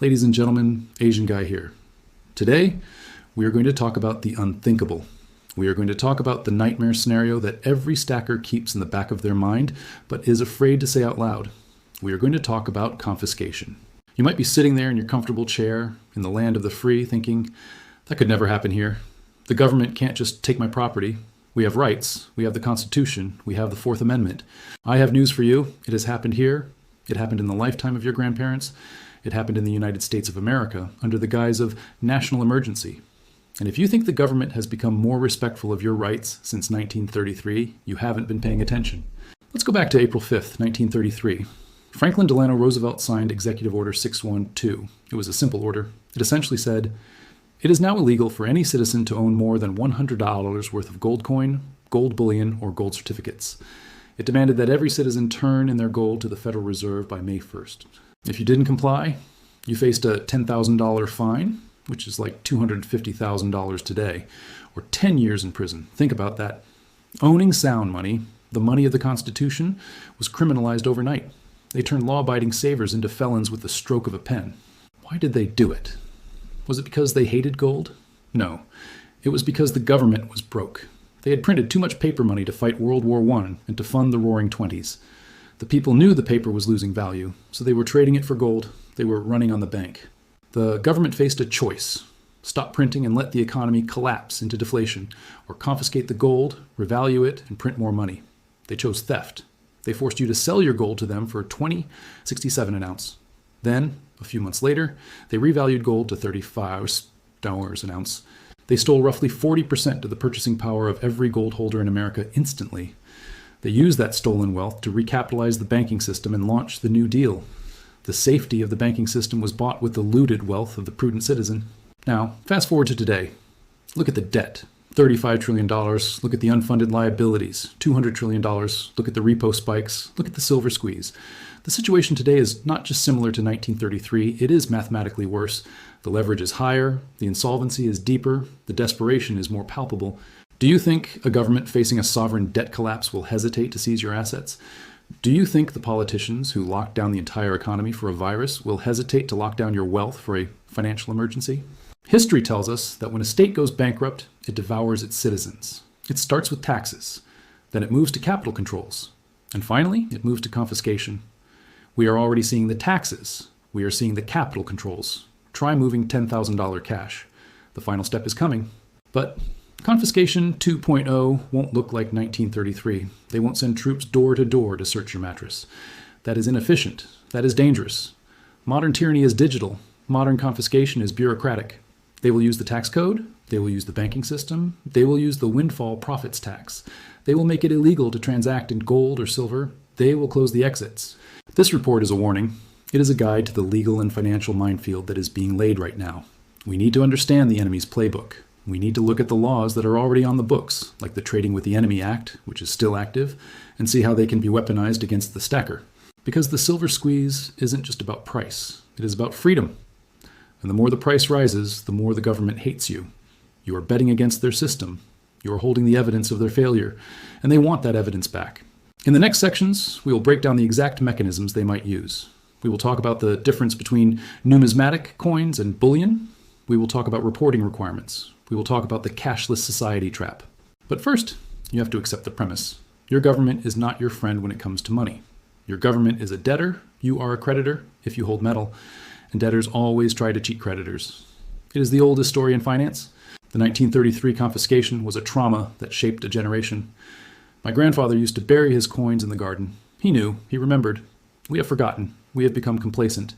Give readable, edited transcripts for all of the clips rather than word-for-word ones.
Ladies and gentlemen, Asian guy here. Today, we are going to talk about the unthinkable. We are going to talk about the nightmare scenario that every stacker keeps in the back of their mind, but is afraid to say out loud. We are going to talk about confiscation. You might be sitting there in your comfortable chair in the land of the free thinking, that could never happen here. The government can't just take my property. We have rights. We have the Constitution. We have the Fourth Amendment. I have news for you. It has happened here. It happened in the lifetime of your grandparents. It happened in the United States of America under the guise of national emergency. And if you think the government has become more respectful of your rights since 1933, you haven't been paying attention. Let's go back to April 5th, 1933. Franklin Delano Roosevelt signed Executive Order 612. It was a simple order. It essentially said, "It is now illegal for any citizen to own more than $100 worth of gold coin, gold bullion, or gold certificates." It demanded that every citizen turn in their gold to the Federal Reserve by May 1st. If you didn't comply, you faced a $10,000 fine, which is like $250,000 today, or 10 years in prison. Think about that. Owning sound money, the money of the Constitution, was criminalized overnight. They turned law-abiding savers into felons with the stroke of a pen. Why did they do it? Was it because they hated gold? No. It was because the government was broke. They had printed too much paper money to fight World War I and to fund the Roaring Twenties. The people knew the paper was losing value, so they were trading it for gold. They were running on the bank. The government faced a choice: stop printing and let the economy collapse into deflation, or confiscate the gold, revalue it, and print more money. They chose theft. They forced you to sell your gold to them for $20.67 an ounce. Then, a few months later, they revalued gold to $35 an ounce. They stole roughly 40% of the purchasing power of every gold holder in America instantly. They used that stolen wealth to recapitalize the banking system and launch the New Deal. The safety of the banking system was bought with the looted wealth of the prudent citizen. Now, fast forward to today. Look at the debt. $35 trillion. Look at the unfunded liabilities. $200 trillion. Look at the repo spikes. Look at the silver squeeze. The situation today is not just similar to 1933, it is mathematically worse. The leverage is higher, the insolvency is deeper, the desperation is more palpable. Do you think a government facing a sovereign debt collapse will hesitate to seize your assets? Do you think the politicians who locked down the entire economy for a virus will hesitate to lock down your wealth for a financial emergency? History tells us that when a state goes bankrupt, it devours its citizens. It starts with taxes, then it moves to capital controls, and finally, it moves to confiscation. We are already seeing the taxes. We are seeing the capital controls. Try moving $10,000 cash. The final step is coming. But Confiscation 2.0 won't look like 1933. They won't send troops door to door to search your mattress. That is inefficient. That is dangerous. Modern tyranny is digital. Modern confiscation is bureaucratic. They will use the tax code. They will use the banking system. They will use the Windfall Profits Tax. They will make it illegal to transact in gold or silver. They will close the exits. This report is a warning. It is a guide to the legal and financial minefield that is being laid right now. We need to understand the enemy's playbook. We need to look at the laws that are already on the books, like the Trading with the Enemy Act, which is still active, and see how they can be weaponized against the stacker. Because the silver squeeze isn't just about price. It is about freedom. And the more the price rises, the more the government hates you. You are betting against their system. You are holding the evidence of their failure, and they want that evidence back. In the next sections, we will break down the exact mechanisms they might use. We will talk about the difference between numismatic coins and bullion. We will talk about reporting requirements. We will talk about the cashless society trap. But first, you have to accept the premise. Your government is not your friend when it comes to money. Your government is a debtor. You are a creditor if you hold metal. And debtors always try to cheat creditors. It is the oldest story in finance. The 1933 confiscation was a trauma that shaped a generation. My grandfather used to bury his coins in the garden. He knew, he remembered. We have forgotten. We have become complacent.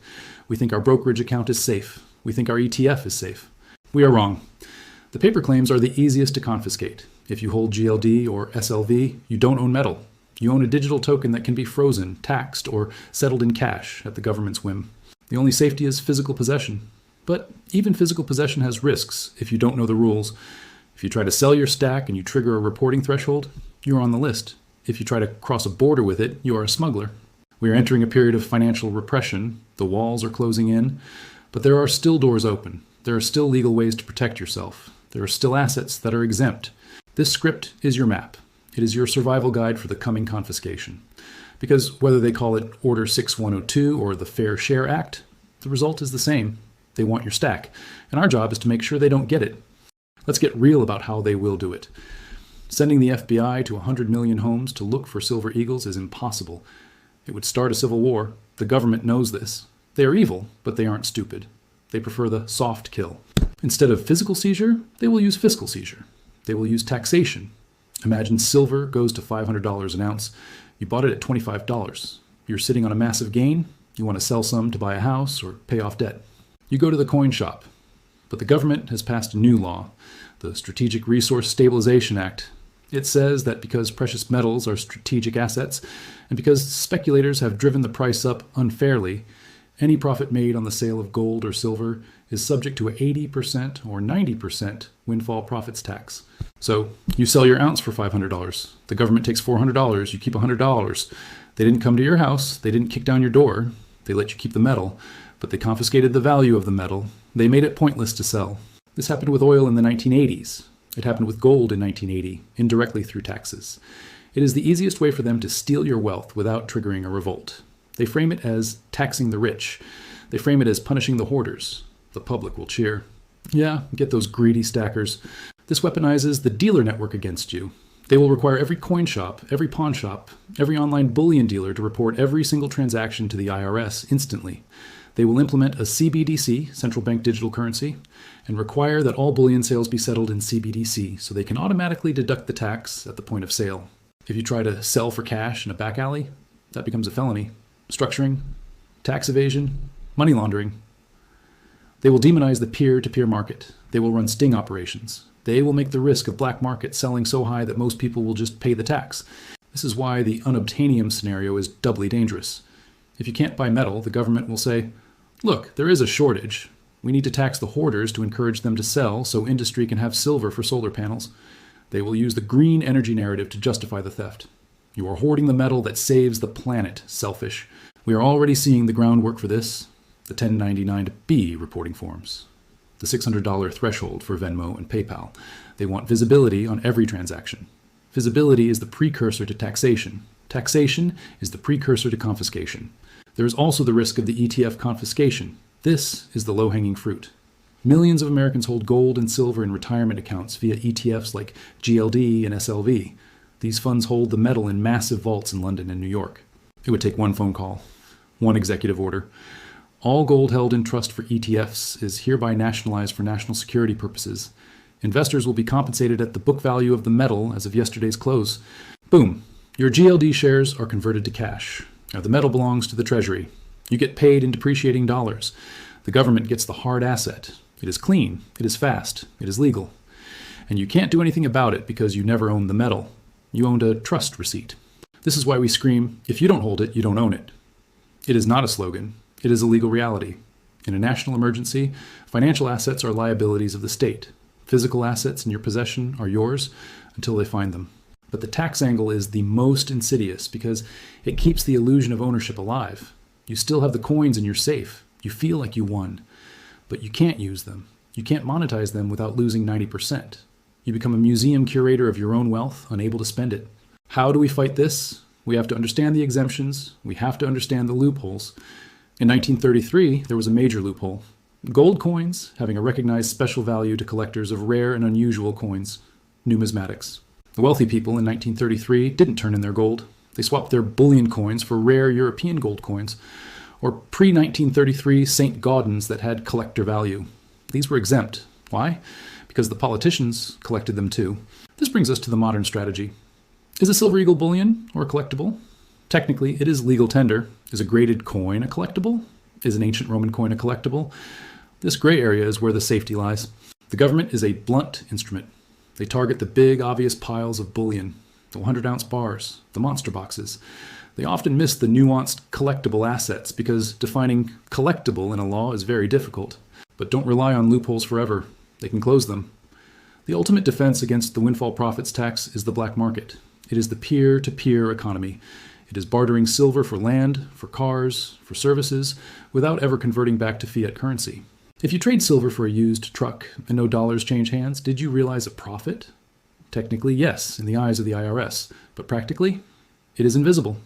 We think our brokerage account is safe. We think our ETF is safe. We are wrong. The paper claims are the easiest to confiscate. If you hold GLD or SLV, you don't own metal. You own a digital token that can be frozen, taxed, or settled in cash at the government's whim. The only safety is physical possession. But even physical possession has risks if you don't know the rules. If you try to sell your stack and you trigger a reporting threshold, you are on the list. If you try to cross a border with it, you are a smuggler. We are entering a period of financial repression. The walls are closing in, but there are still doors open. There are still legal ways to protect yourself. There are still assets that are exempt. This script is your map. It is your survival guide for the coming confiscation. Because whether they call it Order 6102 or the Fair Share Act, The result is the same. They want your stack, and our job is to make sure they don't get it. Let's get real about how they will do it. Sending the FBI to 100 million homes to look for silver eagles is impossible. It would start a civil war. The government knows this. They are evil, but they aren't stupid. They prefer the soft kill. Instead of physical seizure, they will use fiscal seizure. They will use taxation. Imagine silver goes to $500 an ounce. You bought it at $25. You're sitting on a massive gain. You want to sell some to buy a house or pay off debt. You go to the coin shop. But the government has passed a new law, the Strategic Resource Stabilization Act. It says that because precious metals are strategic assets, and because speculators have driven the price up unfairly, any profit made on the sale of gold or silver is subject to an 80% or 90% windfall profits tax. So you sell your ounce for $500. The government takes $400. You keep $100. They didn't come to your house. They didn't kick down your door. They let you keep the metal, but they confiscated the value of the metal. They made it pointless to sell. This happened with oil in the 1980s. It happened with gold in 1980, indirectly through taxes. It is the easiest way for them to steal your wealth without triggering a revolt. They frame it as taxing the rich. They frame it as punishing the hoarders. The public will cheer. Yeah, get those greedy stackers. This weaponizes the dealer network against you. They will require every coin shop, every pawn shop, every online bullion dealer to report every single transaction to the IRS instantly. They will implement a CBDC, central bank digital currency, and require that all bullion sales be settled in CBDC so they can automatically deduct the tax at the point of sale. If you try to sell for cash in a back alley, that becomes a felony. Structuring, tax evasion, money laundering. They will demonize the peer-to-peer market. They will run sting operations. They will make the risk of black market selling so high that most people will just pay the tax. This is why the unobtainium scenario is doubly dangerous. If you can't buy metal, the government will say, look, there is a shortage. We need to tax the hoarders to encourage them to sell so industry can have silver for solar panels. They will use the green energy narrative to justify the theft. You are hoarding the metal that saves the planet, selfish. We are already seeing the groundwork for this, the 1099-B reporting forms, the $600 threshold for Venmo and PayPal. They want visibility on every transaction. Visibility is the precursor to taxation. Taxation is the precursor to confiscation. There is also the risk of the ETF confiscation. This is the low-hanging fruit. Millions of Americans hold gold and silver in retirement accounts via ETFs like GLD and SLV. These funds hold the metal in massive vaults in London and New York. It would take one phone call, one executive order. All gold held in trust for ETFs is hereby nationalized for national security purposes. Investors will be compensated at the book value of the metal as of yesterday's close. Boom. Your GLD shares are converted to cash. Now the metal belongs to the Treasury. You get paid in depreciating dollars. The government gets the hard asset. It is clean. It is fast. It is legal. And you can't do anything about it because you never owned the metal. You owned a trust receipt. This is why we scream, if you don't hold it, you don't own it. It is not a slogan. It is a legal reality. In a national emergency, financial assets are liabilities of the state. Physical assets in your possession are yours until they find them. But the tax angle is the most insidious because it keeps the illusion of ownership alive. You still have the coins in your safe. You feel like you won, but you can't use them. You can't monetize them without losing 90%. You become a museum curator of your own wealth, unable to spend it. How do we fight this? We have to understand the exemptions. We have to understand the loopholes. In 1933, there was a major loophole. Gold coins having a recognized special value to collectors of rare and unusual coins, numismatics. The wealthy people in 1933 didn't turn in their gold. They swapped their bullion coins for rare European gold coins, or pre-1933 St. Gaudens that had collector value. These were exempt. Why? Because the politicians collected them too. This brings us to the modern strategy. Is a silver eagle bullion or a collectible? Technically, it is legal tender. Is a graded coin a collectible? Is an ancient Roman coin a collectible? This gray area is where the safety lies. The government is a blunt instrument. They target the big, obvious piles of bullion, the 100-ounce bars, the monster boxes. They often miss the nuanced collectible assets because defining collectible in a law is very difficult. But don't rely on loopholes forever. They can close them. The ultimate defense against the windfall profits tax is the black market. It is the peer-to-peer economy. It is bartering silver for land, for cars, for services, without ever converting back to fiat currency. If you trade silver for a used truck and no dollars change hands, did you realize a profit? Technically, yes, in the eyes of the IRS, but practically, it is invisible.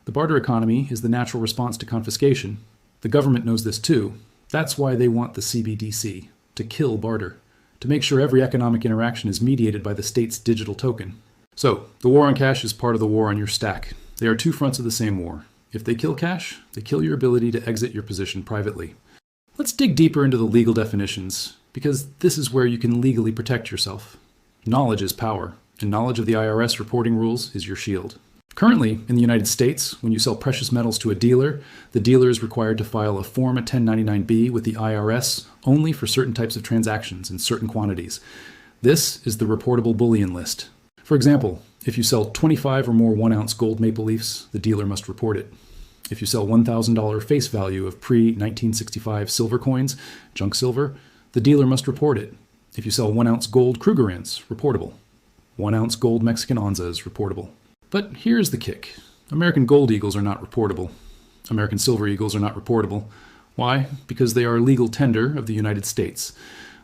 The barter economy is the natural response to confiscation. The government knows this too. That's why they want the CBDC, to kill barter, to make sure every economic interaction is mediated by the state's digital token. So, the war on cash is part of the war on your stack. They are two fronts of the same war. If they kill cash, they kill your ability to exit your position privately. Let's dig deeper into the legal definitions, because this is where you can legally protect yourself. Knowledge is power, and knowledge of the IRS reporting rules is your shield. Currently, in the United States, when you sell precious metals to a dealer, the dealer is required to file a Form 1099-B with the IRS only for certain types of transactions in certain quantities. This is the reportable bullion list. For example, if you sell 25 or more 1-ounce gold maple leafs, the dealer must report it. If you sell $1,000 face value of pre-1965 silver coins, junk silver, the dealer must report it. If you sell 1-ounce gold Krugerrands, reportable. 1-ounce gold Mexican onzas, reportable. But here's the kick. American gold eagles are not reportable. American silver eagles are not reportable. Why? Because they are legal tender of the United States.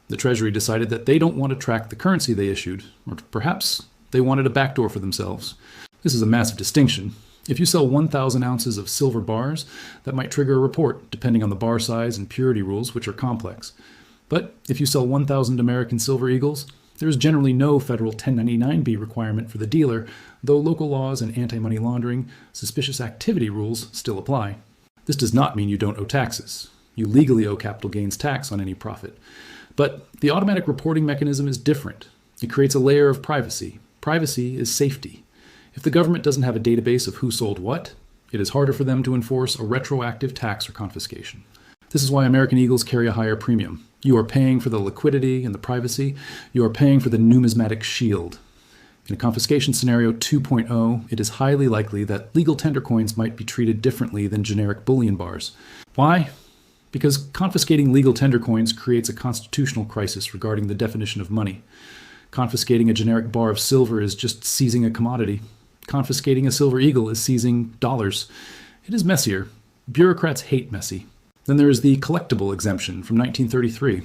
The Treasury decided that they don't want to track the currency they issued, or perhaps they wanted a backdoor for themselves. This is a massive distinction. If you sell 1,000 ounces of silver bars, that might trigger a report, depending on the bar size and purity rules, which are complex. But if you sell 1,000 American silver eagles, there is generally no federal 1099-B requirement for the dealer, though local laws and anti-money laundering, suspicious activity rules still apply. This does not mean you don't owe taxes. You legally owe capital gains tax on any profit. But the automatic reporting mechanism is different. It creates a layer of privacy. Privacy is safety. If the government doesn't have a database of who sold what, it is harder for them to enforce a retroactive tax or confiscation. This is why American eagles carry a higher premium. You are paying for the liquidity and the privacy. You are paying for the numismatic shield. In a confiscation scenario 2.0, it is highly likely that legal tender coins might be treated differently than generic bullion bars. Why? Because confiscating legal tender coins creates a constitutional crisis regarding the definition of money. Confiscating a generic bar of silver is just seizing a commodity. Confiscating a silver eagle is seizing dollars. It is messier. Bureaucrats hate messy. Then there is the collectible exemption from 1933.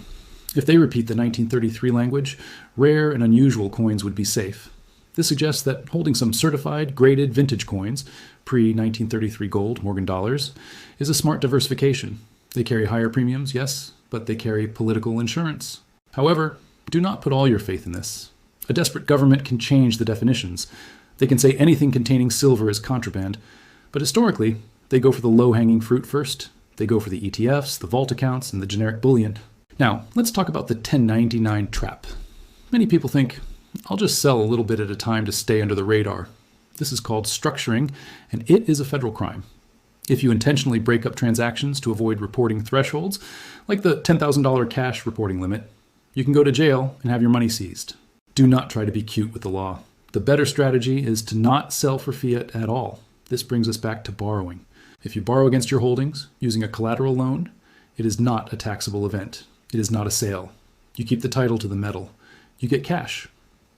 If they repeat the 1933 language, rare and unusual coins would be safe. This suggests that holding some certified, graded vintage coins, pre-1933 gold, Morgan dollars, is a smart diversification. They carry higher premiums, yes, but they carry political insurance. However, do not put all your faith in this. A desperate government can change the definitions. They can say anything containing silver is contraband, but historically, they go for the low-hanging fruit first. They go for the ETFs, the vault accounts, and the generic bullion. Now, let's talk about the 1099 trap. Many people think, I'll just sell a little bit at a time to stay under the radar. This is called structuring, and it is a federal crime. If you intentionally break up transactions to avoid reporting thresholds, like the $10,000 cash reporting limit, you can go to jail and have your money seized. Do not try to be cute with the law. The better strategy is to not sell for fiat at all. This brings us back to borrowing. If you borrow against your holdings using a collateral loan, it is not a taxable event. It is not a sale. You keep the title to the metal. You get cash.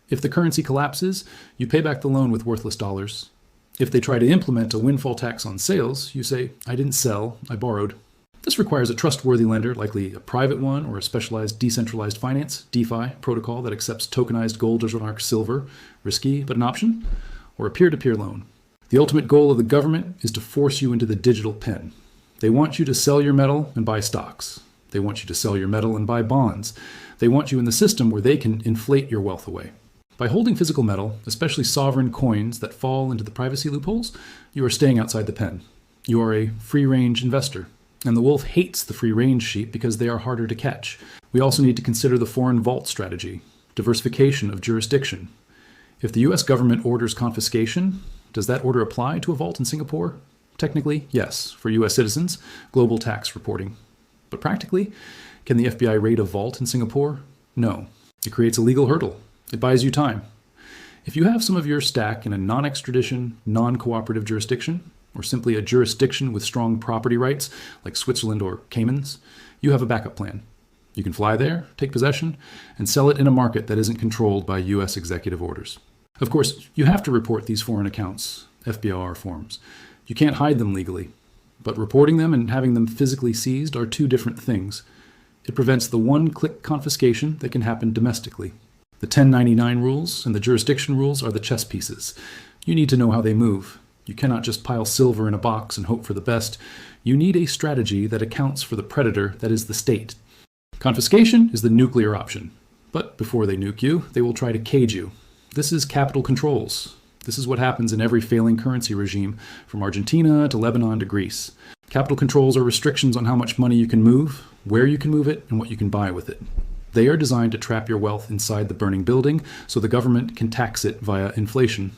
If the currency collapses, you pay back the loan with worthless dollars. If they try to implement a windfall tax on sales, you say, I didn't sell, I borrowed. This requires a trustworthy lender, likely a private one or a specialized decentralized finance, DeFi, protocol that accepts tokenized gold or silver, risky but an option, or a peer-to-peer loan. The ultimate goal of the government is to force you into the digital pen. They want you to sell your metal and buy stocks. They want you to sell your metal and buy bonds. They want you in the system where they can inflate your wealth away. By holding physical metal, especially sovereign coins that fall into the privacy loopholes, you are staying outside the pen. You are a free-range investor. And the wolf hates the free-range sheep because they are harder to catch. We also need to consider the foreign vault strategy, diversification of jurisdiction. If the US government orders confiscation, does that order apply to a vault in Singapore? Technically, yes, for US citizens, global tax reporting. But practically, can the FBI raid a vault in Singapore? No. It creates a legal hurdle. It buys you time. If you have some of your stack in a non-extradition, non-cooperative jurisdiction, or simply a jurisdiction with strong property rights, like Switzerland or Caymans, you have a backup plan. You can fly there, take possession, and sell it in a market that isn't controlled by US executive orders. Of course, you have to report these foreign accounts, FBR forms. You can't hide them legally, but reporting them and having them physically seized are two different things. It prevents the one-click confiscation that can happen domestically. The 1099 rules and the jurisdiction rules are the chess pieces. You need to know how they move. You cannot just pile silver in a box and hope for the best. You need a strategy that accounts for the predator that is the state. Confiscation is the nuclear option. But before they nuke you, they will try to cage you. This is capital controls. This is what happens in every failing currency regime, from Argentina to Lebanon to Greece. Capital controls are restrictions on how much money you can move, where you can move it, and what you can buy with it. They are designed to trap your wealth inside the burning building so the government can tax it via inflation.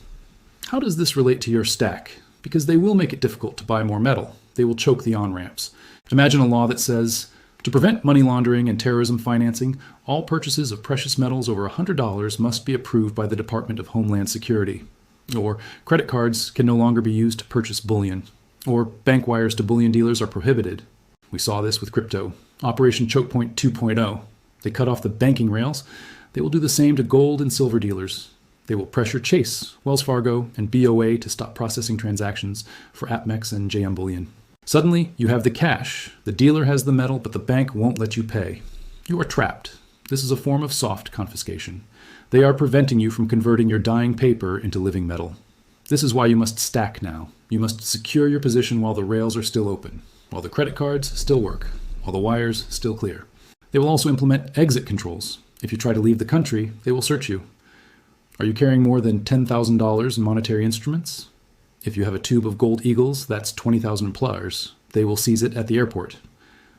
How does this relate to your stack? Because they will make it difficult to buy more metal. They will choke the on-ramps. Imagine a law that says, to prevent money laundering and terrorism financing, all purchases of precious metals over $100 must be approved by the Department of Homeland Security. Or credit cards can no longer be used to purchase bullion. Or bank wires to bullion dealers are prohibited. We saw this with crypto. Operation Choke Point 2.0. They cut off the banking rails. They will do the same to gold and silver dealers. They will pressure Chase, Wells Fargo, and BOA to stop processing transactions for APMEX and JM Bullion. Suddenly, you have the cash. The dealer has the metal, but the bank won't let you pay. You are trapped. This is a form of soft confiscation. They are preventing you from converting your dying paper into living metal. This is why you must stack now. You must secure your position while the rails are still open, while the credit cards still work, while the wires still clear. They will also implement exit controls. If you try to leave the country, they will search you. Are you carrying more than $10,000 in monetary instruments? If you have a tube of gold eagles, that's 20,000 plus. They will seize it at the airport.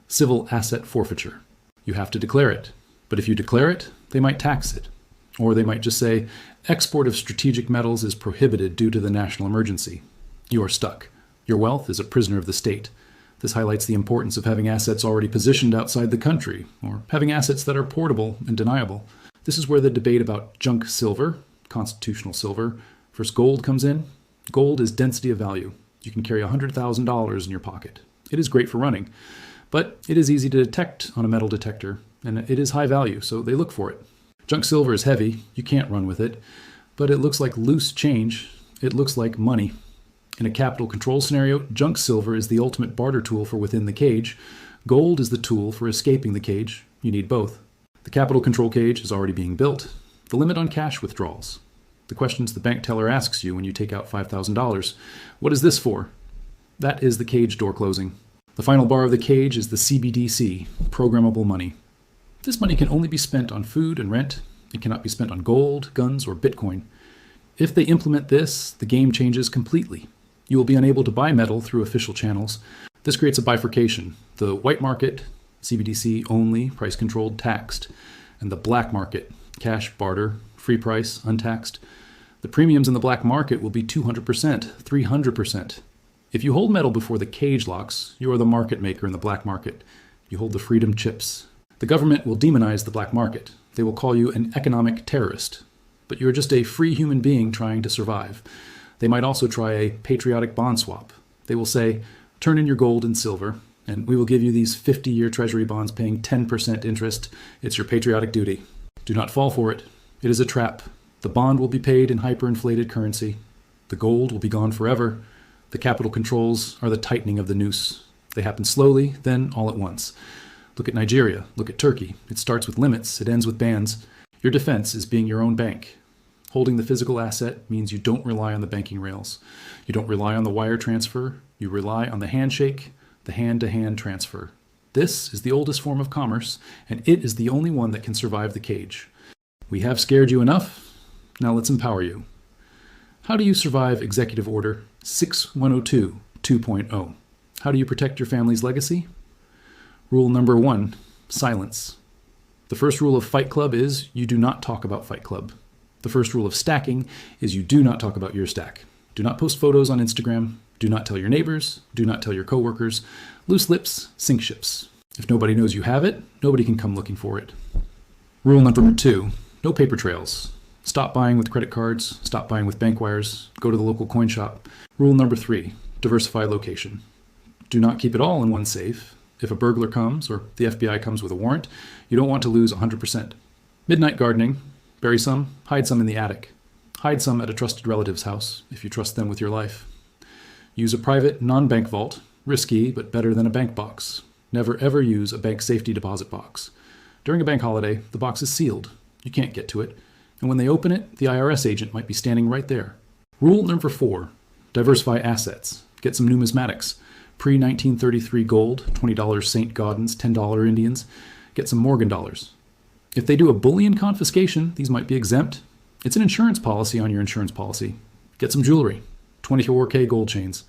Civil asset forfeiture. You have to declare it. But if you declare it, they might tax it. Or they might just say, export of strategic metals is prohibited due to the national emergency. You are stuck. Your wealth is a prisoner of the state. This highlights the importance of having assets already positioned outside the country, or having assets that are portable and deniable. This is where the debate about junk silver, constitutional silver, versus gold comes in. Gold is density of value. You can carry $100,000 in your pocket. It is great for running, but it is easy to detect on a metal detector, and it is high value, so they look for it. Junk silver is heavy. You can't run with it, but it looks like loose change. It looks like money. In a capital control scenario, junk silver is the ultimate barter tool for within the cage. Gold is the tool for escaping the cage. You need both. The capital control cage is already being built. The limit on cash withdrawals. The questions the bank teller asks you when you take out $5,000. What is this for? That is the cage door closing. The final bar of the cage is the CBDC, programmable money. This money can only be spent on food and rent. It cannot be spent on gold, guns, or Bitcoin. If they implement this, the game changes completely. You will be unable to buy metal through official channels. This creates a bifurcation. The white market, CBDC only, price controlled, taxed, and the black market, cash, barter, free price, untaxed. The premiums in the black market will be 200%, 300%. If you hold metal before the cage locks, you are the market maker in the black market. You hold the freedom chips. The government will demonize the black market. They will call you an economic terrorist. But you are just a free human being trying to survive. They might also try a patriotic bond swap. They will say, turn in your gold and silver, and we will give you these 50-year treasury bonds paying 10% interest. It's your patriotic duty. Do not fall for it. It is a trap. The bond will be paid in hyperinflated currency. The gold will be gone forever. The capital controls are the tightening of the noose. They happen slowly, then all at once. Look at Nigeria. Look at Turkey. It starts with limits. It ends with bans. Your defense is being your own bank. Holding the physical asset means you don't rely on the banking rails. You don't rely on the wire transfer. You rely on the handshake, the hand-to-hand transfer. This is the oldest form of commerce, and it is the only one that can survive the cage. We have scared you enough. Now let's empower you. How do you survive Executive Order 6102 2.0? How do you protect your family's legacy? Rule number 1, silence. The first rule of Fight Club is you do not talk about Fight Club. The first rule of stacking is you do not talk about your stack. Do not post photos on Instagram. Do not tell your neighbors. Do not tell your coworkers. Loose lips sink ships. If nobody knows you have it, nobody can come looking for it. Rule number 2, no paper trails. Stop buying with credit cards. Stop buying with bank wires. Go to the local coin shop. Rule number 3, diversify location. Do not keep it all in one safe. If a burglar comes or the FBI comes with a warrant, you don't want to lose 100%. Midnight gardening. Bury some, hide some in the attic. Hide some at a trusted relative's house, if you trust them with your life. Use a private, non-bank vault. Risky, but better than a bank box. Never ever use a bank safety deposit box. During a bank holiday, the box is sealed. You can't get to it. And when they open it, the IRS agent might be standing right there. Rule number 4, Diversify assets. Get some numismatics. Pre-1933 gold, $20 St. Gaudens, $10 Indians. Get some Morgan dollars. If they do a bullion confiscation, these might be exempt. It's an insurance policy on your insurance policy. Get some jewelry. 24K gold chains.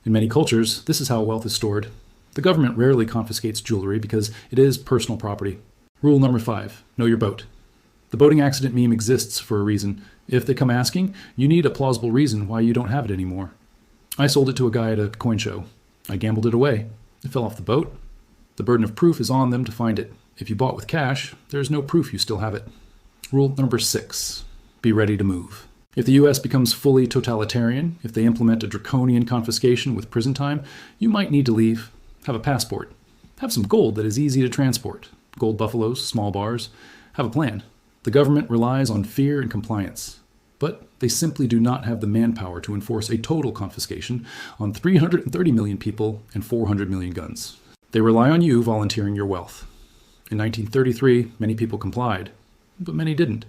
In many cultures, this is how wealth is stored. The government rarely confiscates jewelry because it is personal property. Rule number 5, know your boat. The boating accident meme exists for a reason. If they come asking, you need a plausible reason why you don't have it anymore. I sold it to a guy at a coin show. I gambled it away. It fell off the boat. The burden of proof is on them to find it. If you bought with cash, there's no proof you still have it. Rule number 6, be ready to move. If the US becomes fully totalitarian, if they implement a draconian confiscation with prison time, you might need to leave. Have a passport. Have some gold that is easy to transport. Gold buffaloes, small bars. Have a plan. The government relies on fear and compliance, but they simply do not have the manpower to enforce a total confiscation on 330 million people and 400 million guns. They rely on you volunteering your wealth. In 1933, many people complied, but many didn't.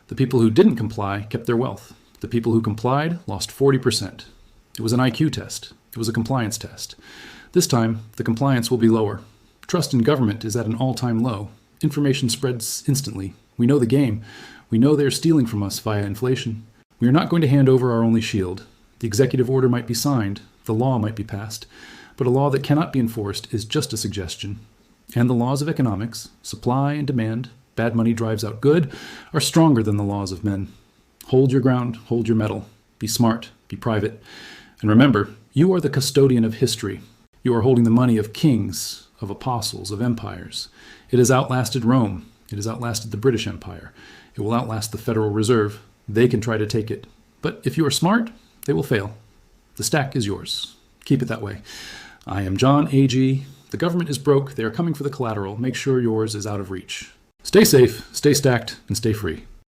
The people who didn't comply kept their wealth. The people who complied lost 40%. It was an IQ test. It was a compliance test. This time, the compliance will be lower. Trust in government is at an all-time low. Information spreads instantly. We know the game. We know they're stealing from us via inflation. We are not going to hand over our only shield. The executive order might be signed. The law might be passed. But a law that cannot be enforced is just a suggestion. And the laws of economics, supply and demand, bad money drives out good, are stronger than the laws of men. Hold your ground, hold your mettle. Be smart, be private. And remember, you are the custodian of history. You are holding the money of kings, of apostles, of empires. It has outlasted Rome. It has outlasted the British Empire. It will outlast the Federal Reserve. They can try to take it. But if you are smart, they will fail. The stack is yours. Keep it that way. I am John A.G. The government is broke. They are coming for the collateral. Make sure yours is out of reach. Stay safe, stay stacked, and stay free.